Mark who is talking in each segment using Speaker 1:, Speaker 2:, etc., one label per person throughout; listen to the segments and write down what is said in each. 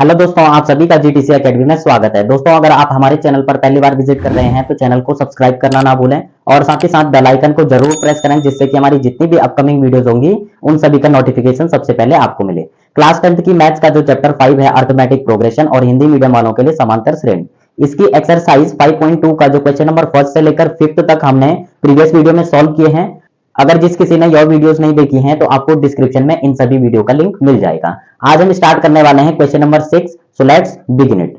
Speaker 1: Hello दोस्तों, आप सभी का जीटीसी एकेडमी में स्वागत है। दोस्तों, अगर आप हमारे चैनल पर पहली बार विजिट कर रहे हैं तो चैनल को सब्सक्राइब करना ना भूलें और साथ ही साथ बेल आइकन को जरूर प्रेस करें, जिससे कि हमारी जितनी भी अपकमिंग वीडियोस होंगी उन सभी का नोटिफिकेशन सबसे पहले आपको मिले। क्लास 10th की मैथ्स का जो चैप्टर 5 है अर्थमेटिक प्रोग्रेशन और हिंदी मीडियम वालों के लिए समांतर श्रेणी, इसकी एक्सरसाइज 5.2 का जो क्वेश्चन नंबर फर्स्ट से लेकर 5th तक हमने प्रीवियस वीडियो में सॉल्व किए हैं। अगर जिस किसी ने योर वीडियोस नहीं देखी हैं तो आपको डिस्क्रिप्शन में इन सभी वीडियो का लिंक मिल जाएगा। आज हम स्टार्ट करने वाले हैं question number 6। So let's begin it.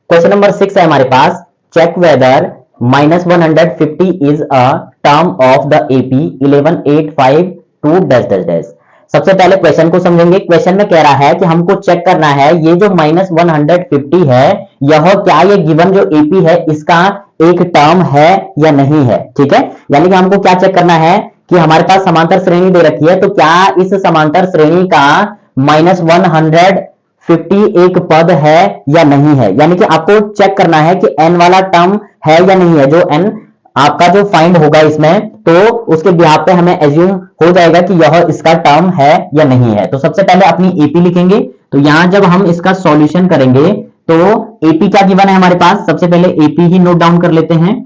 Speaker 1: Question number 6 है हमारे पास, check whether -150 is a term of the AP 11852 dash dash dash. सबसे पहले क्वेश्चन को समझेंगे। क्वेश्चन में कह रहा है कि हमको चेक करना है ये जो -150 है, यह क्या ये गिवन जो एपी है इसका एक टर्म है या नहीं है। ठीक है, यानी कि हमको क्या चेक करना है कि हमारे पास समांतर श्रेणी दे रखी है, तो क्या इस समांतर श्रेणी का -150 एक पद है या नहीं है। यानी कि आपको चेक करना है कि n वाला टर्म है या नहीं है। जो n आपका जो फाइंड होगा इसमें, तो उसके बिहाफ पे हमें एज्यूम हो जाएगा कि यह इसका टर्म है या नहीं है। तो सबसे पहले अपनी एपी लिखेंगे। तो यहां जब हम इसका सॉल्यूशन करेंगे तो एपी क्या गिवन है हमारे पास, सबसे पहले एपी ही नोट डाउन कर लेते हैं।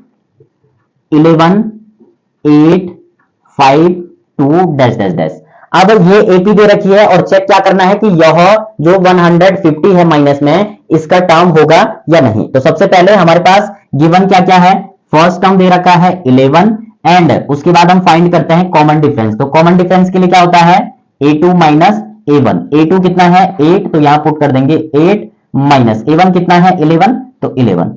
Speaker 1: 11852 डैश डैश डैश। अब ये एपी दे रखी है और चेक क्या करना है कि यह जो 150 है माइनस में, इसका टर्म होगा या नहीं। तो सबसे पहले हमारे पास गिवन क्या क्या है, फर्स्ट टर्म दे रखा है 11 एंड उसके बाद हम फाइंड करते हैं कॉमन डिफरेंस। तो कॉमन डिफरेंस के लिए क्या होता है, a2 माइनस a1। a2 कितना है 8, तो यहां पुट कर देंगे 8 माइनस a1 कितना है 11, तो 11।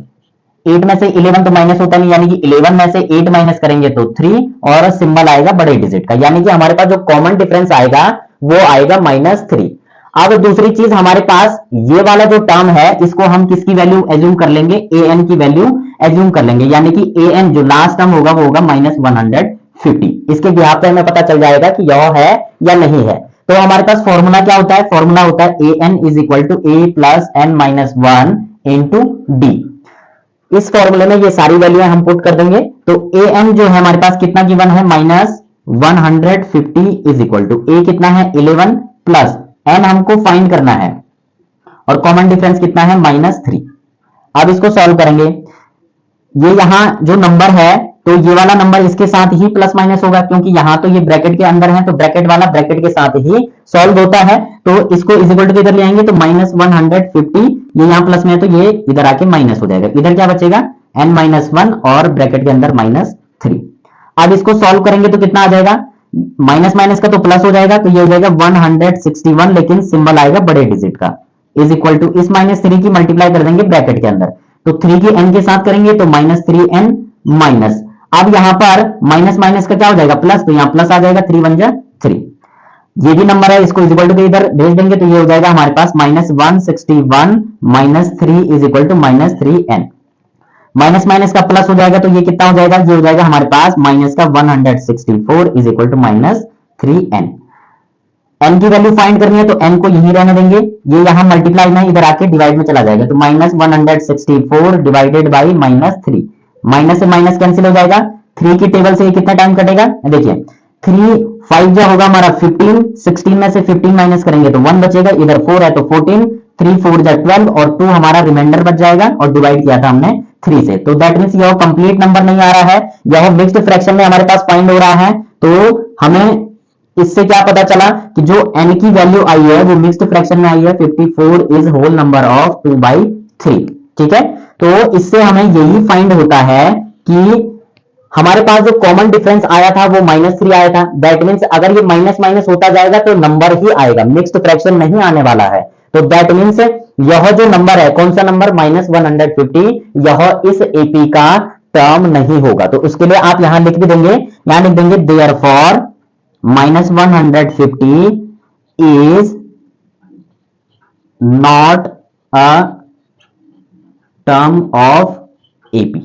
Speaker 1: 8 में से 11 तो माइनस होता नहीं, यानी कि 11 में से 8 माइनस करेंगे तो 3 और सिंबल आएगा बड़े डिजिट का, यानी कि हमारे पास जो कॉमन डिफरेंस आएगा वो आएगा -3। अब दूसरी चीज हमारे पास ये वाला जो टर्म है, इसको हम किसकी वैल्यू एज्यूम कर लेंगे, an की वैल्यू एज्यूम कर लेंगे, यानी कि an जो लास्ट टर्म होगा वो होगा -150। इसके बिहाफ पे हमें पता चल जाएगा कि यह है या नहीं है। तो हमारे पास फॉर्मूला क्या होता है, फॉर्मूला होता है an is equal to a plus n minus 1 into d. इस फॉर्मूले में ये सारी वैल्यू हम पुट कर देंगे। तो an जो है हमारे पास कितना गिवन है, -150 इज इक्वल टू a कितना है 11 प्लस n हमको फाइंड करना है और कॉमन डिफरेंस कितना है -3। अब इसको सॉल्व करेंगे। ये यहां जो नंबर है तो ये वाला नंबर इसके साथ ही प्लस माइनस होगा, क्योंकि यहां तो ये ब्रैकेट के अंदर है, तो ब्रैकेट वाला ब्रैकेट के साथ ही सॉल्व होता है। तो इसको इज इक्वल टू इधर ले आएंगे तो -150, ये यहां प्लस में है तो ये इधर आके माइनस हो जाएगा। इधर क्या बचेगा n-1 और ब्रैकेट के अंदर -3। अब इसको सॉल्व करेंगे तो कितना आ जाएगा, माइनस माइनस का तो प्लस हो जाएगा, तो ये हो जाएगा 161, लेकिन सिंबल आएगा बड़े डिजिट का, इज इक्वल टू इस -3 की मल्टीप्लाई कर देंगे ब्रैकेट के अंदर, तो 3 की n के साथ करेंगे तो -3n माइनस। अब यहां पर माइनस माइनस का क्या हो जाएगा प्लस, तो यहां प्लस आ जाएगा 3 1 जा 3। ये भी नंबर है, इसको इज इक्वल टू इधर भेज देंगे तो ये हो जाएगा हमारे पास -161 minus 3 is equal to -3n। Minus minus का प्लस हो जाएगा तो ये कितना हो जाएगा, ये हो जाएगा हमारे पास माइनस का 164 is equal to -3n। n की वैल्यू फाइंड करनी है तो n को यही रहने देंगे, ये यहां मल्टीप्लाई में इधर आके डिवाइड में चला जाएगा, तो -164 डिवाइडेड बाई -3, माइनस से माइनस कैंसिल हो जाएगा। 3 की टेबल से ये कितना टाइम कटेगा, देखिए 3 5 जो होगा हमारा 15, 16 में से 15 माइनस करेंगे तो 1 बचेगा, इधर 4 है तो 14, 3 4 जा 12 और 2 हमारा रिमाइंडर बच जाएगा और डिवाइड किया था हमने 3 से। तो दैट मींस यह कंप्लीट नंबर नहीं आ रहा है, यह मिक्स्ड फ्रैक्शन में हमारे पास फाइंड हो रहा है। तो हमें इससे क्या पता चला कि जो n की वैल्यू आई है वो मिक्स्ड फ्रैक्शन में आई है, 54 इज होल नंबर ऑफ 2/3। ठीक है, तो इससे हमें यही फाइंड होता है कि हमारे पास जो कॉमन डिफरेंस आया था वो -3 आया था। दैट मींस अगर ये माइनस माइनस होता जाएगा तो नंबर ही आएगा, मिक्स्ड फ्रैक्शन नहीं आने वाला है। तो दैट मींस यह जो नंबर है, कौन सा नंबर -150, यह इस एपी का टर्म नहीं होगा। तो उसके लिए आप यहां लिख भी देंगे, यहां लिख देंगे therefore -150 is not a term of AP.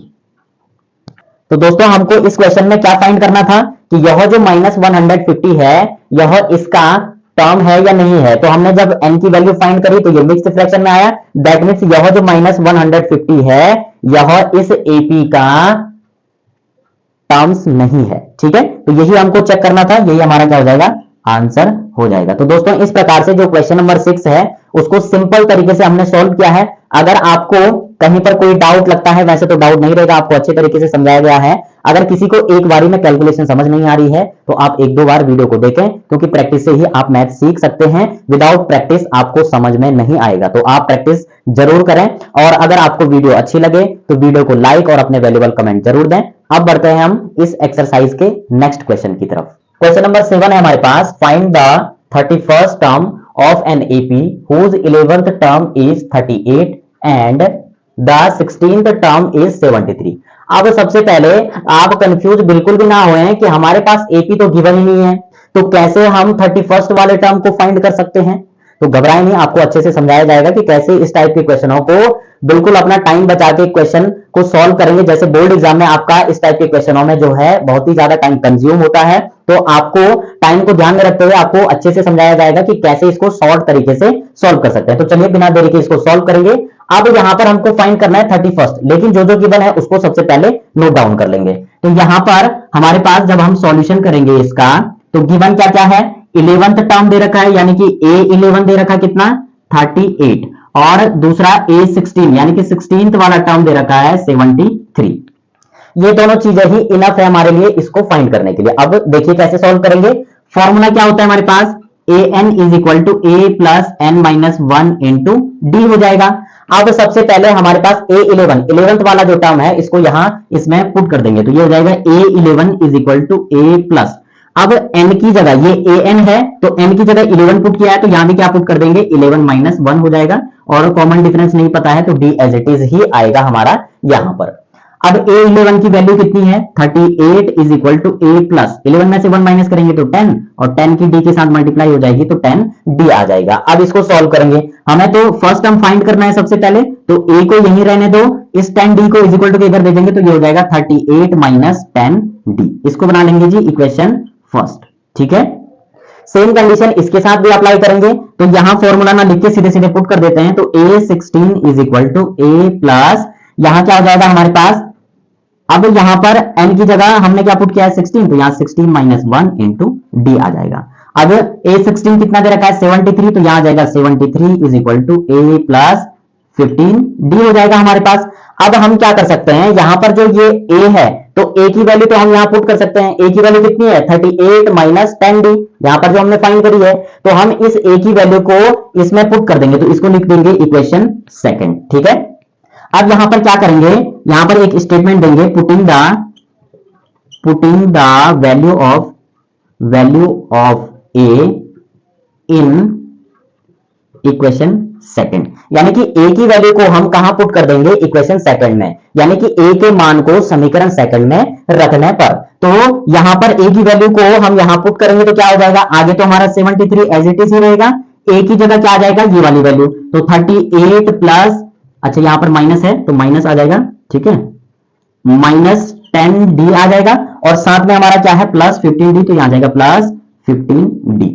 Speaker 1: तो दोस्तों हमको इस क्वेश्चन में क्या फाइंड करना था कि यह जो -150 है यह इसका टर्म है या नहीं है। तो हमने जब n की वैल्यू फाइंड करी तो ये मिक्स्ड फ्रैक्शन में आया, दैट मींस यह जो -150 है यह इस एपी का टर्म्स नहीं है। ठीक है, तो यही हमको चेक करना था, यही हमारा क्या हो जाएगा आंसर हो जाएगा। तो दोस्तों इस प्रकार से जो क्वेश्चन नंबर 6 है उसको सिंपल तरीके से हमने सॉल्व किया है। अगर आपको कहीं पर कोई डाउट लगता है, वैसे तो डाउट नहीं रहेगा, आपको अच्छे तरीके से समझाया गया है। अगर किसी को एक बारी में कैलकुलेशन समझ नहीं आ रही है तो आप एक दो बार वीडियो को देखें, क्योंकि प्रैक्टिस से ही आप मैथ सीख सकते हैं। विदाउट प्रैक्टिस आपको समझ में नहीं आएगा, तो आप प्रैक्टिस जरूर करें। और अगर आपको वीडियो अच्छी लगे तो वीडियो को लाइक और अपने वैल्यूएबल कमेंट जरूर दें। अब बढ़ते हैं हम इस एक्सरसाइज के नेक्स्ट क्वेश्चन की तरफ। क्वेश्चन नंबर 7 है हमारे पास, find the 31st term of an AP whose 11th term is 38 and the 16th term is 73। अब सबसे पहले आप कंफ्यूज बिल्कुल भी ना होए कि हमारे पास एपी तो गिवन ही नहीं है, तो कैसे हम 31st वाले टर्म को फाइंड कर सकते हैं। तो घबराए नहीं, आपको अच्छे से समझाया जाएगा कि कैसे इस टाइप के क्वेश्चनों को बिल्कुल अपना टाइम बचा के क्वेश्चन को सॉल्व करेंगे। जैसे बोर्ड एग्जाम में आपका इस टाइप के क्वेश्चनों में जो है बहुत ही ज्यादा टाइम कंज्यूम होता है, तो आपको टाइम को ध्यान में रखते हुए आपको अच्छे से समझाया जाएगा कि कैसे इसको शॉर्ट तरीके से सॉल्व कर सकते हैं। तो चलिए बिना देरी के इसको सॉल्व करेंगे। अब यहां पर हमको फाइंड करना है 31st, लेकिन जो जो गिवन है उसको सबसे पहले नोट डाउन कर लेंगे। तो यहां पर हमारे पास जब हम सॉल्यूशन करेंगे इसका, तो गिवन क्या क्या है, 11th टर्म दे रखा है, यानी कि A11 दे रखा है कितना 38, और दूसरा A16 यानी कि 16th वाला टर्म दे रखा है 73। ये दोनों चीजें ही इनफ है हमारे लिए इसको फाइंड करने के लिए। अब देखिए कैसे सॉल्व करेंगे। फॉर्मूला क्या होता है हमारे पास, an is equal to a plus n minus 1 into d हो जाएगा। अब सबसे पहले हमारे पास A11 11th वाला जो टर्म है इसको यहां इसमें पुट कर देंगे, तो ये हो जाएगा A11 is equal to a plus, अब n की जगह ये an है तो n की जगह 11 पुट किया है, तो यहां भी क्या पुट कर देंगे 11 माइनस 1 हो जाएगा, और कॉमन डिफरेंस नहीं पता है तो d एज इट इज ही आएगा हमारा यहां पर। अब A11 की वैल्यू कितनी है 38 is equal to a plus 11 में से 1 माइनस करेंगे तो 10, और 10 की d के साथ मल्टीप्लाई हो जाएगी तो 10d आ जाएगा। अब इसको सॉल्व करेंगे, हमें तो फर्स्ट टर्म फाइंड करना है सबसे पहले, तो a को यहीं रहने दो, इस 10d को इज इक्वल टू इधर दे देंगे तो ये हो जाएगा 38 माइनस 10d। इसको बना लेंगे जी इक्वेशन फर्स्ट, ठीक है। सेम कंडीशन इसके साथ भी अप्लाई करेंगे, तो यहां फॉर्मूला ना लिख के सीधे सीधे पुट कर देते हैं, तो A16 is equal to a plus, यहां क्या हो जाएगा हमारे पास, अब यहां पर n की जगह हमने क्या पुट किया है 16, तो यहां 16 माइनस 1 इंटू डी आ जाएगा। अब A16 कितना दे रखा है 73, तो यहां आ जाएगा 73 is equal to a plus 15d हो जाएगा हमारे पास। अब हम क्या कर सकते हैं, यहां पर जो ये a है तो a की वैल्यू तो हम यहां पुट कर सकते हैं, a की वैल्यू कितनी है 38 माइनस 10d, यहां पर जो हमने फाइंड करी है, तो हम इस a की वैल्यू को इसमें पुट कर देंगे, तो इसको लिख देंगे इक्वेशन सेकंड, ठीक है। अब यहां पर क्या करेंगे, यहां पर एक स्टेटमेंट देंगे, putting the value of a in equation second, यानी कि a की वैल्यू को हम कहां पुट कर देंगे इक्वेशन सेकंड में, यानी कि a के मान को समीकरण सेकंड में रखने पर। तो यहां पर a की वैल्यू को हम यहां पुट करेंगे तो क्या हो जाएगा, आगे तो हमारा 73 एज इट इज ही रहेगा, a की जगह क्या आ जाएगा ये वाली वैल्यू, तो 38 प्लस, अच्छा यहां पर माइनस है तो माइनस आ जाएगा, ठीक है, माइनस 10d आ जाएगा, और साथ में हमारा क्या है प्लस 15d, तो यहां जाएगा प्लस 15d।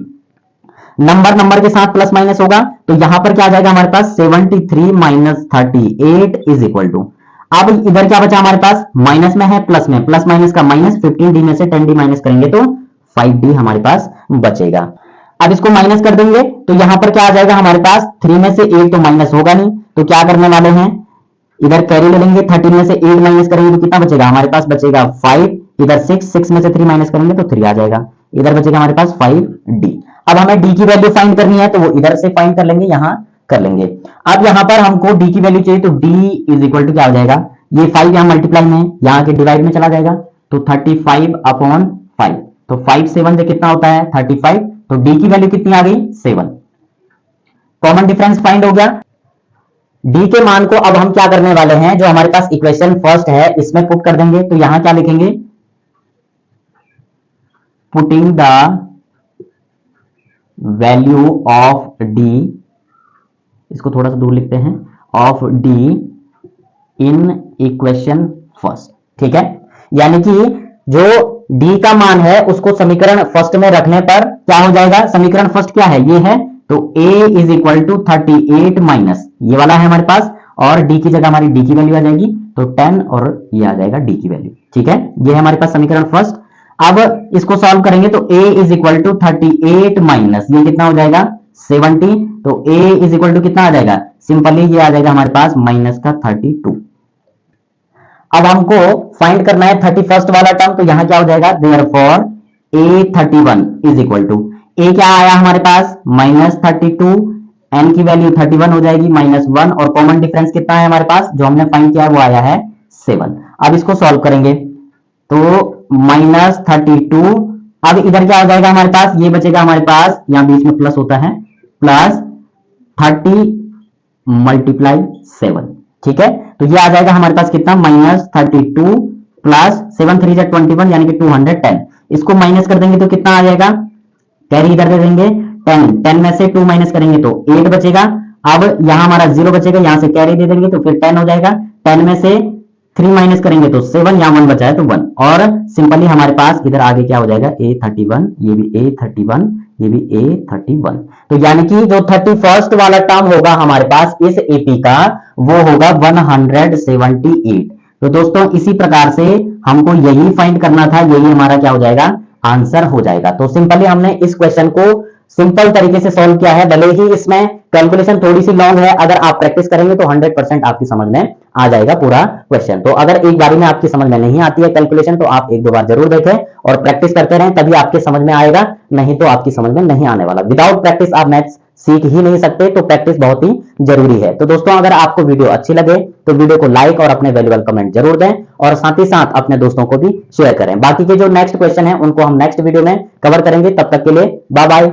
Speaker 1: नंबर के साथ प्लस माइनस होगा, तो यहां पर क्या आ जाएगा हमारे पास 73 माइनस 38 इज इक्वल टू, अब इधर क्या बचा हमारे पास, माइनस में है प्लस में, प्लस माइनस का माइनस, 15d में से 10d माइनस करेंगे तो 5d हमारे पास बचेगा। अब इसको माइनस कर देंगे तो यहां पर क्या आ जाएगा हमारे पास, 3 में से 8 तो माइनस होगा नहीं, तो क्या करने वाले हैं, इधर कैरी ले लेंगे, 13 में से 8 माइनस करेंगे तो कितना बचेगा हमारे पास, बचेगा 5, इधर 6 में से 3 माइनस करेंगे तो 3 आ जाएगा, इधर बचेगा हमारे पास 5d। अब हमें d की वैल्यू फाइंड करनी है, तो वो इधर से फाइंड कर लेंगे, यहां कर लेंगे। अब यहां पर हमको d की वैल्यू चाहिए, तो d इज इक्वल टू क्या हो जाएगा, ये 5 यहां मल्टीप्लाई में, यहां के डिवाइड में चला जाएगा, तो 35 अपॉन 5, तो 5 7 से कितना होता है 35, तो d की वैल्यू कितनी आ गई 7। कॉमन डिफरेंस फाइंड हो गया, d के मान को अब हम क्या करने वाले हैं, जो हमारे पास इक्वेशन फर्स्ट है इसमें पुट कर देंगे, तो यहां क्या लिखेंगे, putting the value of d, इसको थोड़ा सा दूर लिखते हैं, of d in equation first, ठीक है, यानी कि जो d का मान है उसको समीकरण फर्स्ट में रखने पर क्या हो जाएगा, समीकरण फर्स्ट क्या है ये है, तो a is equal to 38 minus ये वाला है हमारे पास, और d की जगह हमारी d की वैल्यू आ जाएगी तो 10, और ये आ जाएगा d की वैल्यू, ठीक है, ये है हमारे पास समीकरण फर्स्ट। अब इसको सॉल्व करेंगे तो a is equal to 38 minus ये कितना हो जाएगा 70, तो a इज इक्वल टू कितना आ जाएगा, सिंपली ये आ जाएगा हमारे पास माइनस का 32। अब हमको फाइंड करना है 31st वाला टर्म, तो यहां क्या हो जाएगा, therefore a31 is equal to a क्या आया हमारे पास -32, n की वैल्यू 31 हो जाएगी -1, और कॉमन डिफरेंस कितना है हमारे पास जो हमने फाइंड किया वो आया है 7। अब इसको सॉल्व करेंगे तो -32, अब इधर क्या हो जाएगा हमारे पास, ये बचेगा हमारे पास, यहां बीच में प्लस होता है, प्लस 30 मल्टीप्लाई 7, ठीक है। तो ये आ जाएगा हमारे पास कितना -32 प्लस 7 3 21 यानी कि 210। इसको माइनस कर देंगे तो कितना आ जाएगा, कैरी इधर दे देंगे 10 में से 2 माइनस करेंगे तो 8 बचेगा। अब यहां हमारा 0 बचेगा, यहां से कैरी दे देंगे तो फिर 10 हो जाएगा, 10 में से 3 माइनस करेंगे तो 7, यहां 1 बचा है तो 1, और सिंपली हमारे पास इधर आगे क्या हो जाएगा A31, ये भी A31, ये भी A31। तो यानी कि जो 31st वाला टर्म होगा हमारे पास इस एपी का वो होगा 178। तो दोस्तों इसी प्रकार से हमको यही फाइंड करना था, यही हमारा क्या हो जाएगा, आंसर हो जाएगा। तो सिंपली हमने इस क्वेश्चन को सिंपल तरीके से सॉल्व किया है, भले ही इसमें कैलकुलेशन थोड़ी सी लॉन्ग है, अगर आप प्रैक्टिस करेंगे तो 100% आपकी समझ में आ जाएगा पूरा क्वेश्चन। तो अगर एक बारी में आपकी समझ में नहीं आती है कैलकुलेशन तो आप एक दो बार जरूर देखें और प्रैक्टिस करते रहें, तभी आपके समझ में आएगा, नहीं तो आपकी समझ में नहीं आने वाला। विदाउट प्रैक्टिस आप मैथ्स सीख ही नहीं सकते, तो प्रैक्टिस बहुत ही जरूरी है। तो दोस्तों अगर आपको वीडियो अच्छी लगे तो वीडियो को लाइक और अपने वैल्यूएबल कमेंट जरूर दें, और साथ ही साथ अपने दोस्तों को भी शेयर करें। बाकी के जो नेक्स्ट क्वेश्चन है उनको हम नेक्स्ट वीडियो में कवर करेंगे, तब तक के लिए बाय बाय।